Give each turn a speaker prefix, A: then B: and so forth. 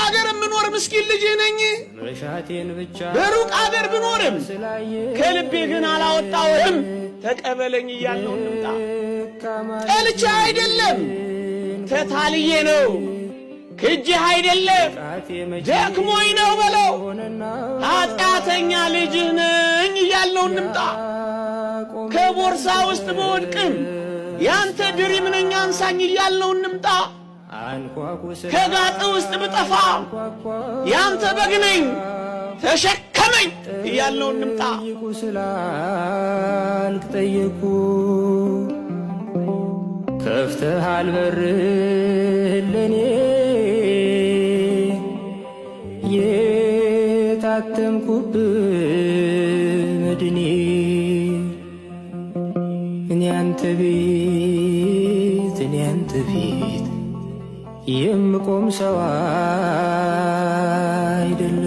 A: አገር ምኖር ምስኪን ልጅ ነኝ በሩቅ አገር ብኖርም ከልቤ ግን አላወጣውም ተቀበለኝ እያልነው እንምጣ ጠልቼ አይደለም ተታልዬ ነው ክጄህ አይደለም ደክሞኝ ነው በለው ኃጢአተኛ ልጅህ ነኝ እያልነው እንምጣ ከቦርሳ ውስጥ በወድቅም ያንተ ድሪም ነኝ አንሳኝ እያልነው እንምጣ ከጋጥ ውስጥ ብጠፋ ያንተ በግ ነኝ ተሸከመኝ እያልነው እንምጣ
B: ስላልክ ጠየቁ ከፍተሃል በር ለኔ የታተምኩብ መድኔ እኔ አንተ ቤት እኔ አንተ ፊት የምቆም ሰው አይደለም